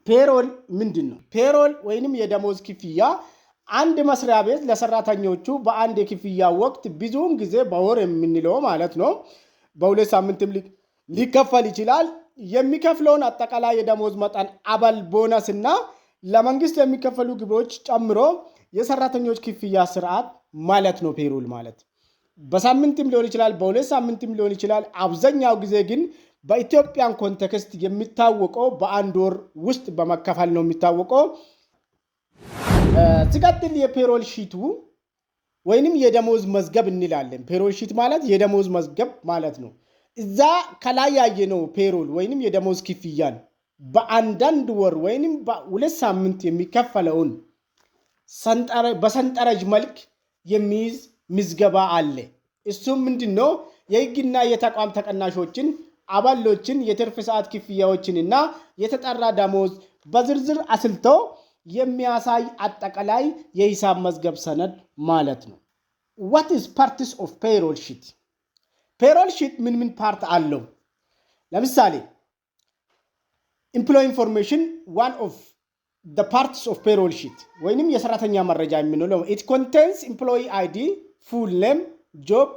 ፔሮል ምንድነው? ፔሮል ወይንም የደሞዝ ክፍያ አንድ መስሪያ ቤት ለሰራተኞቹ በአንድ የክፍያ ወቅት ብዙውን ጊዜ በወር የምንለው ማለት ነው በሁለት ሳምንትም ሊከፈል ይችላል የሚከፍለውን አጠቃላይ የደሞዝ መጠን አበል ቦነስ እና ለመንግስት የሚከፈሉ ግብሮች ጨምሮ የሰራተኞች ክፍያ ስርዓት ማለት ነው ፔሮል ማለት። በሳምንትም ሊሆን ይችላል በሁለት ሳምንትም ሊሆን ይችላል። አብዛኛው ጊዜ ግን በኢትዮጵያን ኮንቴክስት የሚታወቀው በአንድ ወር ውስጥ በመከፈል ነው የሚታወቀው። ሲቀጥል የፔሮል ሺቱ ወይንም የደሞዝ መዝገብ እንላለን። ፔሮል ሺት ማለት የደሞዝ መዝገብ ማለት ነው። እዛ ከላይ ያየነው ፔሮል ወይንም የደሞዝ ክፍያን በአንዳንድ ወር ወይንም በሁለት ሳምንት የሚከፈለውን በሰንጠረዥ መልክ የሚይዝ ምዝገባ አለ። እሱም ምንድነው? የህግና የተቋም ተቀናሾችን፣ አባሎችን፣ የትርፍ ሰዓት ክፍያዎችንና የተጠራ ደሞዝ በዝርዝር አስልቶ የሚያሳይ አጠቃላይ የሂሳብ መዝገብ ሰነድ ማለት ነው። what is parts of payroll sheet? ፔሮል ሺት ምን ፓርት አለው? ለምሳሌ employee information one of the parts of payroll sheet ወይንም የሰራተኛ መረጃ የምንለው it contains employee ID, full name, job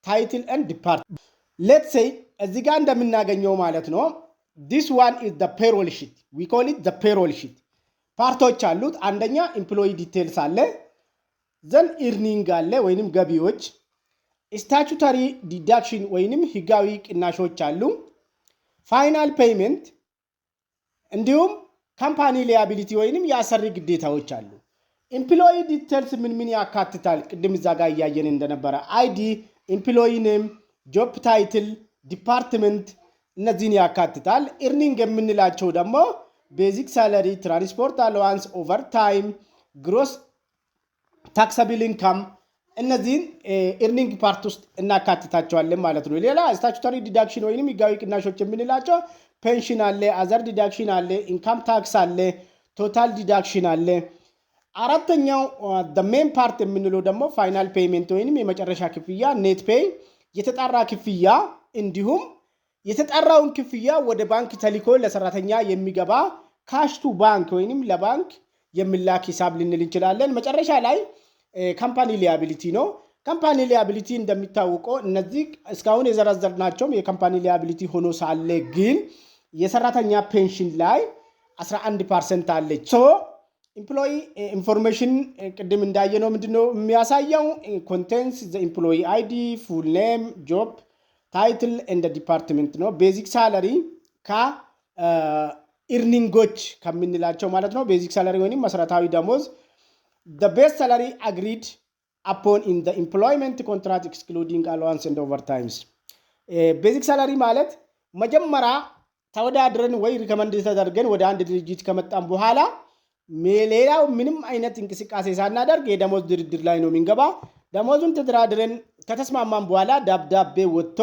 title and department. let's say እዚህ ጋር እንደምናገኘው ማለት ነው this one is the payroll sheet. we call it the payroll sheet. ፓርቶች አሉት። አንደኛ employee details አለ፣ then earning አለ ወይንም ገቢዎች፣ statutory deduction ወይንም ህጋዊ ቅናሾች አሉ፣ final payment እንዲሁም company liability ወይንም የአሰሪ ግዴታዎች አሉ። employee details ምን ያካትታል? ቅድም እዛ ጋር ያያየን እንደነበረ ID, employee name, job title, department እነዚህን ያካትታል። earning የምንላቸው ደግሞ basic salary, transport allowance, overtime, gross taxable income እነዚህን earning part ውስጥ እናካትታቸዋለን ማለት ነው። ሌላ statutory deduction ወይንም ህጋዊ ቅናሾች የምንላቸው pension አለ፣ other deduction አለ፣ income tax አለ፣ total deduction አለ። አራተኛው the main part የምንለው ደግሞ final payment ወይንም የመጨረሻ ክፍያ net pay የተጣራ ክፍያ እንዲሁም የተጣራውን ክፍያ ወደ ባንክ ተልኮ ለሰራተኛ የሚገባ cash to bank ወይንም ለባንክ የሚላክ ሂሳብ ልንል እንችላለን። መጨረሻ ላይ company liability ነው። company liability እንደሚታወቀው እነዚህ እስካሁን የዘረዘርናቸው የcompany liability ሆኖ ሳለ ግን የሰራተኛ ፔንሽን ላይ 11% አለች። so employee information ቅድም እንዳየነው ምንድነው የሚያሳየው? contains the employee ID, full name, job title and the department ነው። basic salary earningoች ከምንላቸው ማለት ነው። basic salary ወይንም መሰረታዊ ደሞዝ the base salary agreed upon in the employment contract excluding allowance and overtimes. basic salary ማለት መጀመሪያ ተወዳድረን ወይ ሪከመንድ ተደርገን ወደ አንድ ድርጅት ከመጣን በኋላ ሌላው ምንም አይነት እንቅስቃሴ ሳናደርግ የደሞዝ ድርድር ላይ ነው የሚንገባ። ደሞዙን ተደራድረን ከተስማማን በኋላ ደብዳቤ ወጥቶ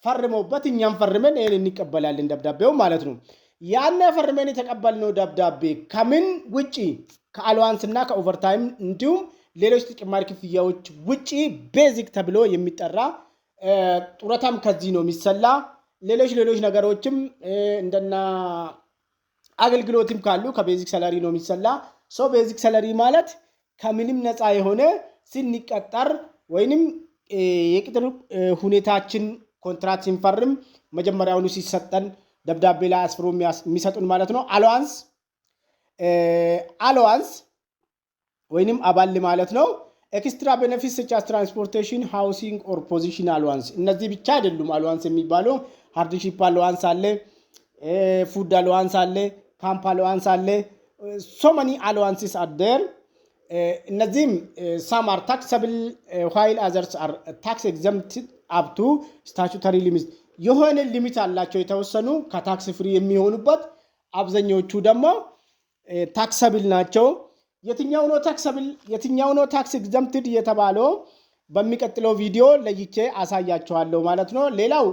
ፈርመውበት እኛም ፈርመን እንቀበላለን ደብዳቤው ማለት ነው። ያነ ፈርመን የተቀበልነው ደብዳቤ ከምን ውጪ ከአላዋንስ እና ከኦቨርታይም እንዲሁም ሌሎች ተጨማሪ ክፍያዎች ውጪ ቤዚክ ተብሎ የሚጠራ ጡረታም ከዚህ ነው የሚሰላ። ሌሎች ነገሮችም እንደና አገልግሎትም ካሉ ከቤዚክ ሰላሪ ነው የሚሰላ። ሶ ቤዚክ ሰላሪ ማለት ከምንም ነፃ የሆነ ስንቀጠር ወይንም የቅጥር ሁኔታችን ኮንትራክት ሲንፈርም መጀመሪያውኑ ሲሰጠን ደብዳቤ ላይ አስፍሮ የሚሰጡን ማለት ነው። አላዋንስ ወይንም አባል ማለት ነው። ኤክስትራ ቤኔፊትስ such as transportation, housing or position allowance እነዚህ ብቻ አይደሉም። አላዋንስ የሚባለው ሃርድሺፕ አላዋንስ አለ፣ ፉድ አላዋንስ አለ፣ ካምፕ አላዋንስ አለ። so many allowances are there. እነዚህም some are taxable while others are tax exempted up to statutory limits የሆነ ሊሚት አላቸው የተወሰኑ ከታክስ ፍሪ የሚሆኑበት፣ አብዛኞቹ ደግሞ ታክሰብል ናቸው። የትኛው ነው ታክሰብል የትኛው ነው ታክስ ኤግዘምፕትድ የተባለው በሚቀጥለው ቪዲዮ ለይቼ አሳያችኋለሁ ማለት ነው። ሌላው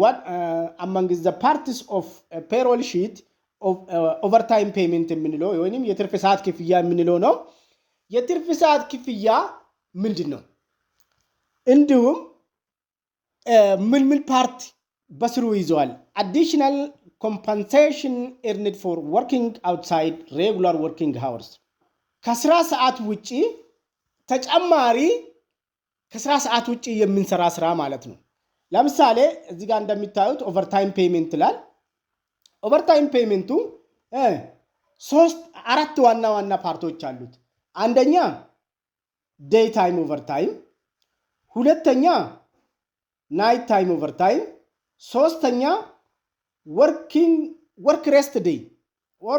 what among the parts of a payroll sheet of overtime payment የምንለው ወይንም የትርፍ ሰዓት ክፍያ የምንለው ነው። የትርፍ ሰዓት ክፍያ ምንድነው? እንዲሁም ምን ፓርት በስሩ ይዟል? additional compensation earned for working outside regular working hours ከስራ ሰዓት ውጪ ተጨማሪ ከስራ ሰዓት ውጪ የምንሰራ ስራ ማለት ነው። ለምሳሌ እዚህ ጋር እንደምታዩት ኦቨርታይም ፔመንት ይላል። ኦቨርታይም ፔመንቱ አራት ዋና ፓርቶች አሉት። አንደኛ ዴይ ታይም ኦቨርታይም፣ ሁለተኛ ናይት ታይም ኦቨርታይም፣ ሶስተኛ work rest day or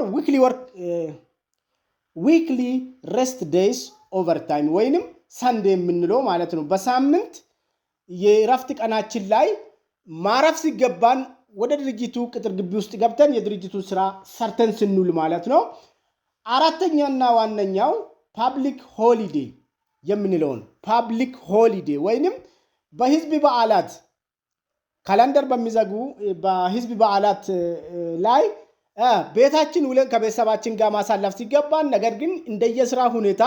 weekly rest days overtime ወይንም ሰንዴ የምንለው ማለት ነው። በሳምንት የእረፍት ቀናችን ላይ ማረፍ ሲገባን ወደ ድርጅቱ ቅጥር ግቢ ውስጥ ገብተን የድርጅቱ ስራ ሰርተን ስንውል ማለት ነው። አራተኛና ዋነኛው ፐብሊክ ሆሊዴይ የምንለው ነው። ፐብሊክ ሆሊዴይ ወይንም በህዝብ በዓላት ካላንደር በሚዘጉ በህዝብ በዓላት ላይ ቤታችን ውለን ከቤተሰባችን ጋር ማሳለፍ ሲገባን ነገር ግን እንደየስራ ሁኔታ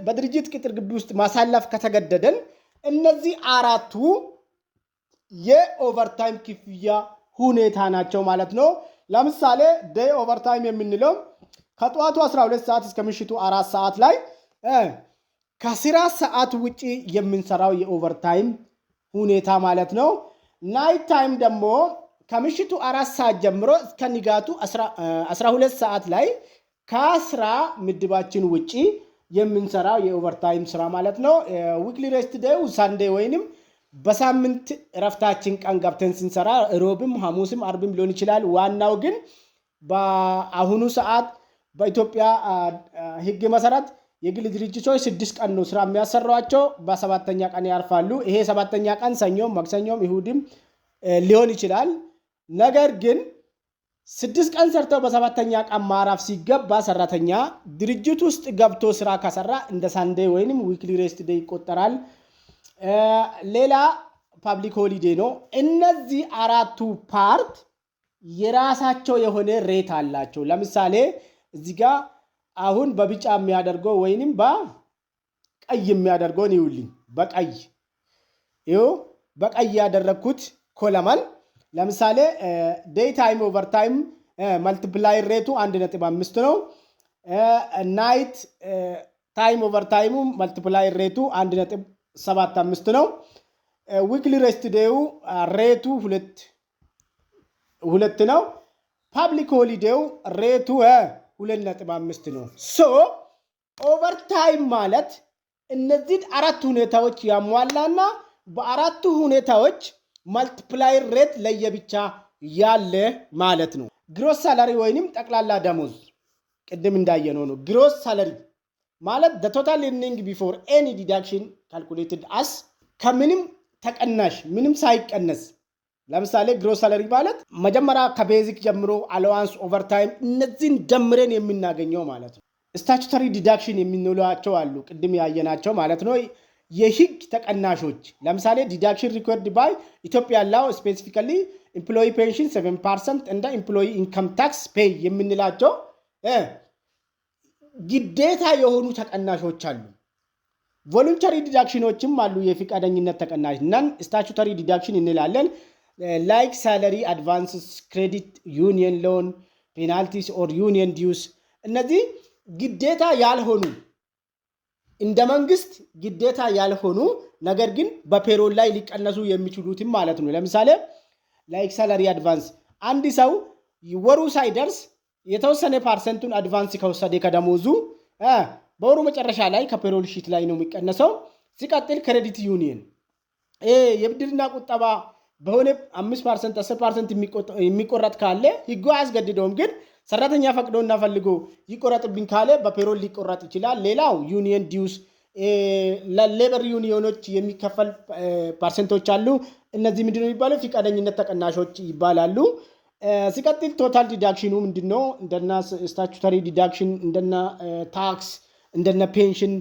በድርጅት ቅጥር ግቢ ውስጥ ማሳለፍ ከተገደደን እነዚህ አራቱ የኦቨርታይም ክፍያ ሁኔታ ናቸው ማለት ነው። ለምሳሌ ዴይ ኦቨርታይም የምንለው ከጠዋቱ 12 ሰዓት እስከ ምሽቱ 4 ሰዓት ላይ ከስራ ሰዓት ውጪ የምንሰራው የኦቨርታይም ሁኔታ ማለት ነው። ናይት ታይም ደግሞ ከምሽቱ 4 ሰዓት ጀምሮ እስከ ንጋቱ 12 ሰዓት ላይ ከስራ ምድባችን ውጪ የምንሰራው የኦቨርታይም ስራ ማለት ነው። ዊክሊ ሬስት ዴይ ሳንዴ ወይንም በሳምንት እረፍታችን ቀን ገብተን ስንሰራ ሮብም ሐሙስም አርብም ሊሆን ይችላል። ዋናው ግን በአሁኑ ሰዓት በኢትዮጵያ ህግ መሰረት የግል ድርጅቶች 6 ቀን ነው ስራ የሚያሰሯቸው፣ በሰባተኛ ቀን ያርፋሉ። ይሄ ሰባተኛ ቀን ሰኞም ማክሰኞም ይሁድም ሊሆን ይችላል። ነገር ግን 6 ቀን ሰርተው በሰባተኛ ቀን ማራፍ ሲገባ ሰራተኛ ድርጅት ውስጥ ገብቶ ስራ ከሰራ እንደ ሳንዴ ወይንም ዊክሊ ሬስት ዴይ ይቆጠራል። ሌላ ፐብሊክ ሆሊዴይ ነው። እነዚህ አራቱ ፓርት የራሳቸው የሆነ ሬት አላቸው። ለምሳሌ እዚህ ጋር አሁን በቢጫ የሚያደርገው ወይንም በቀይ የሚያደርገውን ይውልኝ። በቀይ ያደረኩት ኮለመን ለምሳሌ ዴይ ታይም ኦቨርታይም መልቲፕላይ ሬቱ 1.5 ነው። ናይት ታይም ኦቨርታይሙ መልቲፕላይ ሬቱ 1.75 ነው። ዊክሊ ሬስት ዴዩ ሬቱ 2 ነው። ፐብሊክ ሆሊዴው ሬቱ 2.5 ነው። ሶ ኦቨርታይም ማለት እነዚህ አራት ሁኔታዎች ያሟላና በአራቱ ሁኔታዎች መልቲፕላይ ሬት ለየብቻ ያለ ማለት ነው። ግሮስ ሳላሪ ወይንም ጠቅላላ ደሞዝ ቅድም እንዳየነው ነው። ግሮስ ሳላሪ ማለት the total earning before any deduction calculated as ከምንም ተቀናሽ ምንም ሳይቀነስ። ለምሳሌ ግሮስ ሳላሪ ማለት መጀመሪያ ከቤዚክ ጀምሮ አላዋንስ ኦቨርታይም እነዚህን ደምረን የምናገኘው ማለት ነው። ስታቹተሪ ዲዳክሽን የምንላቸው አሉ ቅድም ያየናቸው ማለት ነው። የህግ ተቀናሾች ለምሳሌ ዲዳክሽን ሪኮርድ ባይ ኢትዮጵያ ላው ስፔሲፊካሊ ኤምፕሎይ ፔንሽን 7% እንደ ኤምፕሎይ ኢንካም ታክስ ፔይ የምንላቸው ግዴታ የሆኑ ተቀናሾች አሉ። ቮሉንተሪ ዲዳክሽኖችም አሉ። የፍቃደኝነት ተቀናሽ ነን ስታቹተሪ ዲዳክሽን እንላለን። ላይክ ሳላሪ አድቫንስስ፣ ክሬዲት ዩኒየን ሎን፣ ፔናልቲስ ኦር ዩኒየን ዲዩስ እነዚህ ግዴታ ያልሆኑ እንደ መንግስት ግዴታ ያልሆኑ ነገር ግን በፔሮል ላይ ሊቀነሱ የሚችሉትም ማለት ነው። ለምሳሌ ላይክ ሳላሪ አድቫንስ አንድ ሰው ወሩ ሳይደርስ የተወሰነ ፐርሰንቱን አድቫንስ ከወሰደ ከደሞዙ በወሩ መጨረሻ ላይ ከፔሮል ሺት ላይ ነው የሚቀነሰው። ሲቀጥል ክሬዲት ዩኒየን የብድርና ቁጠባ በሆነ 5% 10% የሚቆረጥ ካለ ህጉ አያስገድደውም። ግን ሰራተኛ ፈቅዶና ፈልጎ ይቆረጥብኝ ካለ በፔሮል ሊቆረጥ ይችላል። ሌላው ዩኒየን ዲዩስ ለሌበር ዩኒየኖች የሚከፈል ፐርሰንቶች አሉ። እነዚህ ምንድነው የሚባለው? ፍቃደኝነት ተቀናሾች ይባላሉ። ሲቀጥል ቶታል ዲዳክሽኑ ምንድነው? እንደና ስታቹተሪ ዲዳክሽን እንደና ታክስ እንደነ ፔንሽን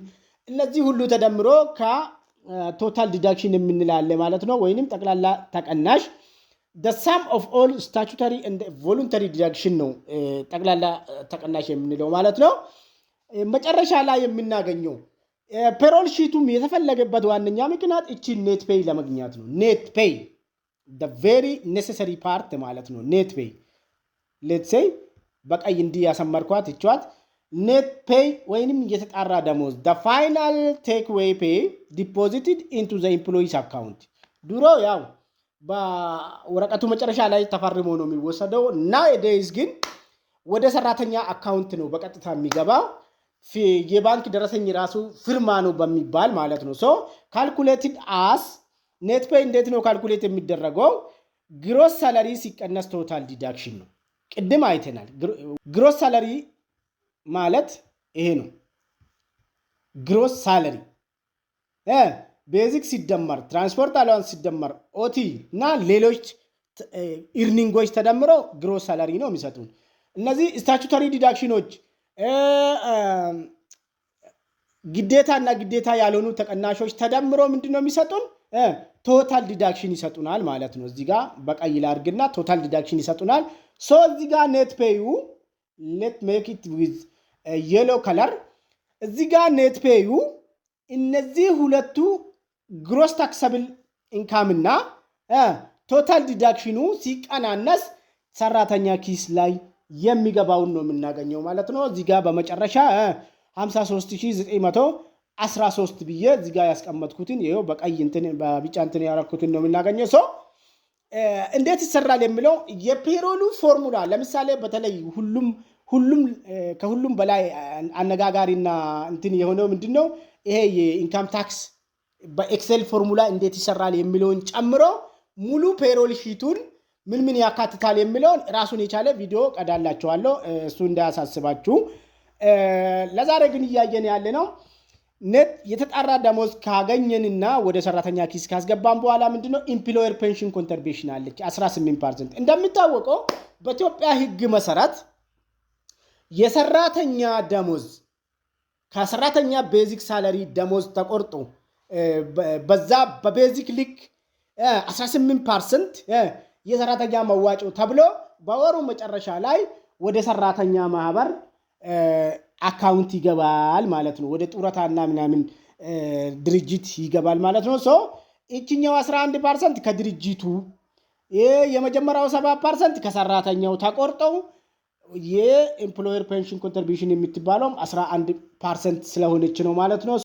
እነዚህ ሁሉ ተደምሮ ከቶታል ዲዳክሽን የምንላለ ማለት ነው። ወይንም ጠቅላላ ተቀናሽ the sum of all statutory and voluntary deduction ነው ጠቅላላ ተቀናሽ የምንለው ማለት ነው። መጨረሻ ላይ የምናገኘው ፔሮል ሺቱም የተፈለገበት ዋነኛ ምክንያት እቺ ኔት ፔይ ለማግኘት ነው። ኔት ፔይ the very necessary part ማለት ነው። ኔት ፔይ let's say በቀይ እንዲህ ያሰመርኳት እቻት net pay ወይንም የተጣራ ደሞዝ the final take away pay deposited into the employee's account ድሮ ያው በወረቀቱ መጨረሻ ላይ ተፈርሞ ነው የሚወሰደው nowadays ግን ወደ ሰራተኛ አካውንት ነው በቀጥታ የሚገባው የባንክ ደረሰኝ ራሱ ፍርማ ነው በሚባል ማለት ነው so calculated as net pay እንዴት ነው ካልኩሌት የሚደረገው gross salary ሲቀነስ total deduction ነው ቅድም አይተናል gross salary ማለት ይሄ ነው gross salary ቤዚክ ሲደመር ትራንስፖርት አላዋንስ ሲደመር ኦቲ እና ሌሎች ኢርኒንጎች ተደምረው gross salary ነው የሚሰጡን እነዚህ statutory deductionዎች ግዴታና ግዴታ ያልሆኑ ተቀናሾች ተደምረው ምንድነው የሚሰጡን total deduction ይሰጡናል ማለት ነው እዚህ ጋር በቀይ ላርግና total deduction ይሰጡናል so እዚህ ጋር net pay let's make it with a yellow color እዚህ ጋር net pay እነዚህ ሁለቱ gross taxable income እና total deduction ሲቀናነስ ሰራተኛ ኪስ ላይ የሚገባውን ነው የምናገኘው ማለት ነው እዚህ ጋር በመጨረሻ 53913 ብዬ እዚህ ጋር ያስቀመጥኩትን ይሄው በቀይ እንትን በቢጫ እንትን ያረኩትን ነው የምናገኘው ሶ እንዴት ይሰራል የሚለው የፔሮሉ ፎርሙላ ለምሳሌ በተለይ ከሁሉም በላይ አነጋጋሪና እንትን የሆነው ምንድነው ይሄ የኢንካም ታክስ በኤክሴል ፎርሙላ እንዴት ይሰራል የሚለውን ጨምሮ ሙሉ ፔሮል ሺቱን ምን ያካትታል የሚለውን ራሱን የቻለ ቪዲዮ ቀዳላችኋለሁ እሱ እንዳያሳስባችሁ ለዛሬ ግን ያያየን ያለ ነው net የተጣራ ደሞዝ ካገኘንና ወደ ሰራተኛ ኪስ ካስገባን በኋላ ምንድነው ኢምፕሎየር ፔንሽን ኮንትሪቢዩሽን አለች 18% እንደሚታወቀው በኢትዮጵያ ህግ መሰረት የሰራተኛ ደሞዝ ከሰራተኛ ቤዚክ ሳላሪ ደሞዝ ተቆርጦ በዛ በቤዚክ ሊክ 18% የሰራተኛ መዋጮ ተብሎ በወሩ መጨረሻ ላይ ወደ ሰራተኛ ማህበር አካውንት ይገባል ማለት ነው ወደ ጡረታና ምናምን ድርጅት ይገባል ማለት ነው ሶ እቺኛው 11% ከድርጅቱ የመጀመሪያው 7% ከሰራተኛው ተቆርጠው የኤምፕሎየር ፔንሽን ኮንትሪቢዩሽን የምትባለው 11% ስለሆነች ነው ማለት ነው